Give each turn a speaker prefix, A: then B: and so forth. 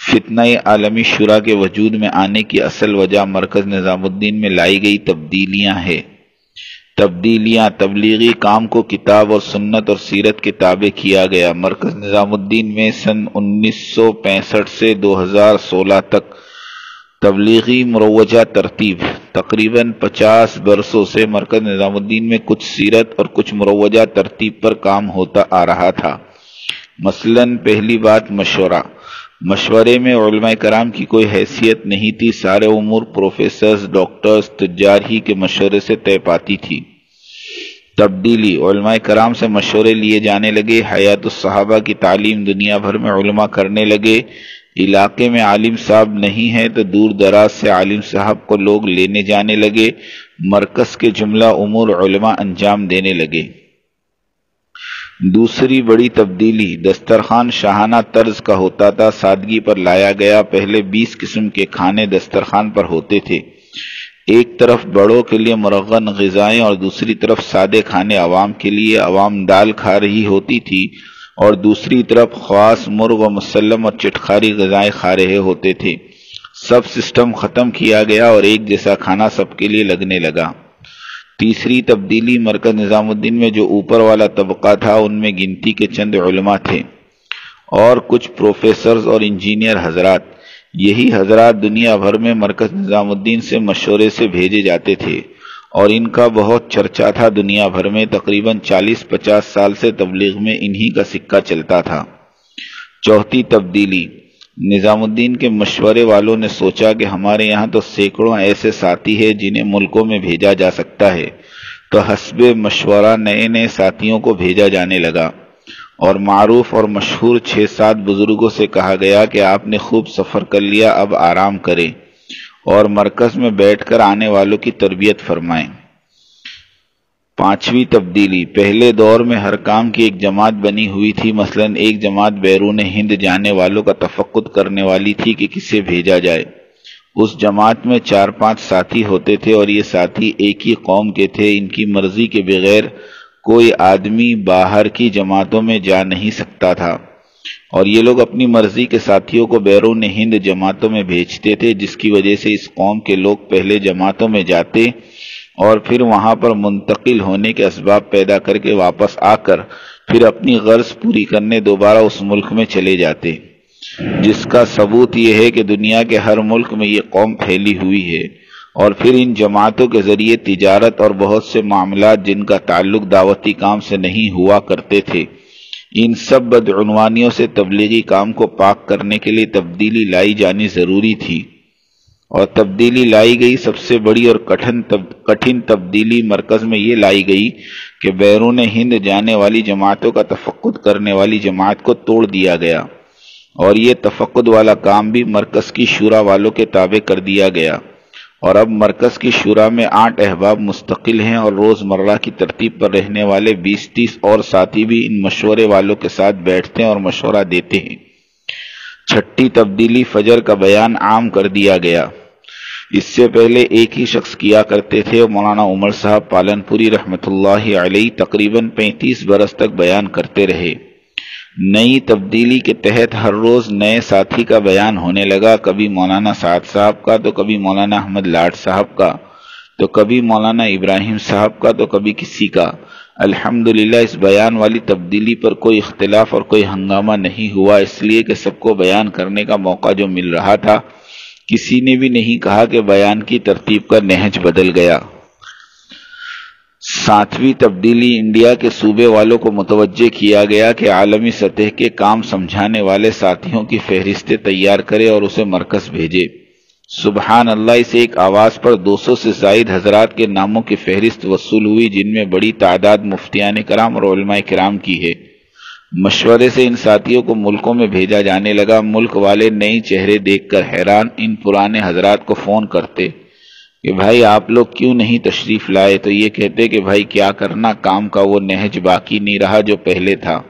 A: فتنہ عالمی شورا کے وجود میں آنے کی اصل وجہ مرکز نظام الدین میں لائی گئی تبدیلیاں ہیں۔ تبلیغی کام کو کتاب اور سنت اور سیرت کے تابع کیا گیا۔ مرکز نظام الدین میں سن 1965 سے 2016 تک تبلیغی مروجہ ترتیب تقریباً 50 برسوں سے مرکز نظام الدین میں کچھ سیرت اور کچھ مروجہ ترتیب پر کام ہوتا آ رہا تھا۔ مثلاً پہلی بات مشورے میں علماء کرام کی کوئی حیثیت نہیں تھی، سارے امور پروفیسرز، ڈاکٹرز، تجار ہی کے مشورے سے طے پاتی تھی۔ تبدیلی علماء کرام سے مشورے لیے جانے لگے، حیات الصحابہ کی تعلیم دنیا بھر میں علماء کرنے لگے، علاقے میں عالم صاحب نہیں ہے تو دور دراز سے عالم صاحب کو لوگ لینے جانے لگے، مرکز کے جملہ امور علماء انجام دینے لگے۔ دوسری بڑی تبدیلی دسترخوان شاہانہ طرز کا ہوتا تھا، سادگی پر لایا گیا۔ پہلے 20 قسم کے کھانے دسترخوان پر ہوتے تھے، ایک طرف بڑوں کے لیے مرغن غذائیں اور دوسری طرف سادے کھانے عوام کے لیے، عوام دال کھا رہی ہوتی تھی اور دوسری طرف خواص، مرغ و مسلم اور چٹخاری غذائیں کھا رہے ہوتے تھے۔ سب سسٹم ختم کیا گیا اور ایک جیسا کھانا سب کے لیے لگنے لگا۔ تیسری تبدیلی مرکز نظام الدین میں جو اوپر والا طبقہ تھا ان میں گنتی کے چند علماء تھے اور کچھ پروفیسرز اور انجینئر حضرات۔ یہی حضرات دنیا بھر میں مرکز نظام الدین سے مشورے سے بھیجے جاتے تھے اور ان کا بہت چرچا تھا دنیا بھر میں۔ تقریباً 40-50 سال سے تبلیغ میں انہی کا سکہ چلتا تھا۔ چوتھی تبدیلی نظام الدین کے مشورے والوں نے سوچا کہ ہمارے یہاں تو سینکڑوں ایسے ساتھی ہیں جنہیں ملکوں میں بھیجا جا سکتا ہے، تو حسب مشورہ نئے نئے ساتھیوں کو بھیجا جانے لگا اور معروف اور مشہور 6-7 بزرگوں سے کہا گیا کہ آپ نے خوب سفر کر لیا، اب آرام کریں اور مرکز میں بیٹھ کر آنے والوں کی تربیت فرمائیں۔ پانچویں تبدیلی پہلے دور میں ہر کام کی ایک جماعت بنی ہوئی تھی، مثلاً ایک جماعت بیرون ہند جانے والوں کا تفقد کرنے والی تھی کہ کسے بھیجا جائے۔ اس جماعت میں 4-5 ساتھی ہوتے تھے اور یہ ساتھی ایک ہی قوم کے تھے، ان کی مرضی کے بغیر کوئی آدمی باہر کی جماعتوں میں جا نہیں سکتا تھا اور یہ لوگ اپنی مرضی کے ساتھیوں کو بیرون ہند جماعتوں میں بھیجتے تھے، جس کی وجہ سے اس قوم کے لوگ پہلے جماعتوں میں جاتے اور پھر وہاں پر منتقل ہونے کے اسباب پیدا کر کے واپس آ کر پھر اپنی غرض پوری کرنے دوبارہ اس ملک میں چلے جاتے، جس کا ثبوت یہ ہے کہ دنیا کے ہر ملک میں یہ قوم پھیلی ہوئی ہے اور پھر ان جماعتوں کے ذریعے تجارت اور بہت سے معاملات جن کا تعلق دعوتی کام سے نہیں ہوا کرتے تھے، ان سب بدعنوانیوں سے تبلیغی کام کو پاک کرنے کے لیے تبدیلی لائی جانی ضروری تھی۔ اور تبدیلی لائی گئی، سب سے بڑی اور کٹھن تبدیلی مرکز میں یہ لائی گئی کہ بیرون ہند جانے والی جماعتوں کا تفقد کرنے والی جماعت کو توڑ دیا گیا اور یہ تفقد والا کام بھی مرکز کی شورا والوں کے تابع کر دیا گیا، اور اب مرکز کی شورا میں 8 احباب مستقل ہیں اور روز مرہ کی ترتیب پر رہنے والے 20-30 اور ساتھی بھی ان مشورے والوں کے ساتھ بیٹھتے ہیں اور مشورہ دیتے ہیں۔ چھٹی تبدیلی فجر کا بیان عام کر دیا گیا۔ اس سے پہلے ایک ہی شخص کیا کرتے تھے اور مولانا عمر صاحب پالنپوری رحمۃ اللہ علیہ تقریباً 35 برس تک بیان کرتے رہے۔ نئی تبدیلی کے تحت ہر روز نئے ساتھی کا بیان ہونے لگا، کبھی مولانا سعد صاحب کا تو کبھی مولانا احمد لاڈ صاحب کا تو کبھی مولانا ابراہیم صاحب کا تو کبھی کسی کا۔ الحمدللہ اس بیان والی تبدیلی پر کوئی اختلاف اور کوئی ہنگامہ نہیں ہوا، اس لیے کہ سب کو بیان کرنے کا موقع جو مل رہا تھا، کسی نے بھی نہیں کہا کہ بیان کی ترتیب کا نہج بدل گیا۔ 7ویں تبدیلی انڈیا کے صوبے والوں کو متوجہ کیا گیا کہ عالمی سطح کے کام سمجھانے والے ساتھیوں کی فہرستیں تیار کرے اور اسے مرکز بھیجے۔ سبحان اللہ، اس ایک آواز پر 200 سے زائد حضرات کے ناموں کی فہرست وصول ہوئی، جن میں بڑی تعداد مفتیان کرام اور علماء کرام کی ہے۔ مشورے سے ان ساتھیوں کو ملکوں میں بھیجا جانے لگا۔ ملک والے نئی چہرے دیکھ کر حیران ان پرانے حضرات کو فون کرتے کہ بھائی آپ لوگ کیوں نہیں تشریف لائے، تو یہ کہتے کہ بھائی کیا کرنا، کام کا وہ نہج باقی نہیں رہا جو پہلے تھا۔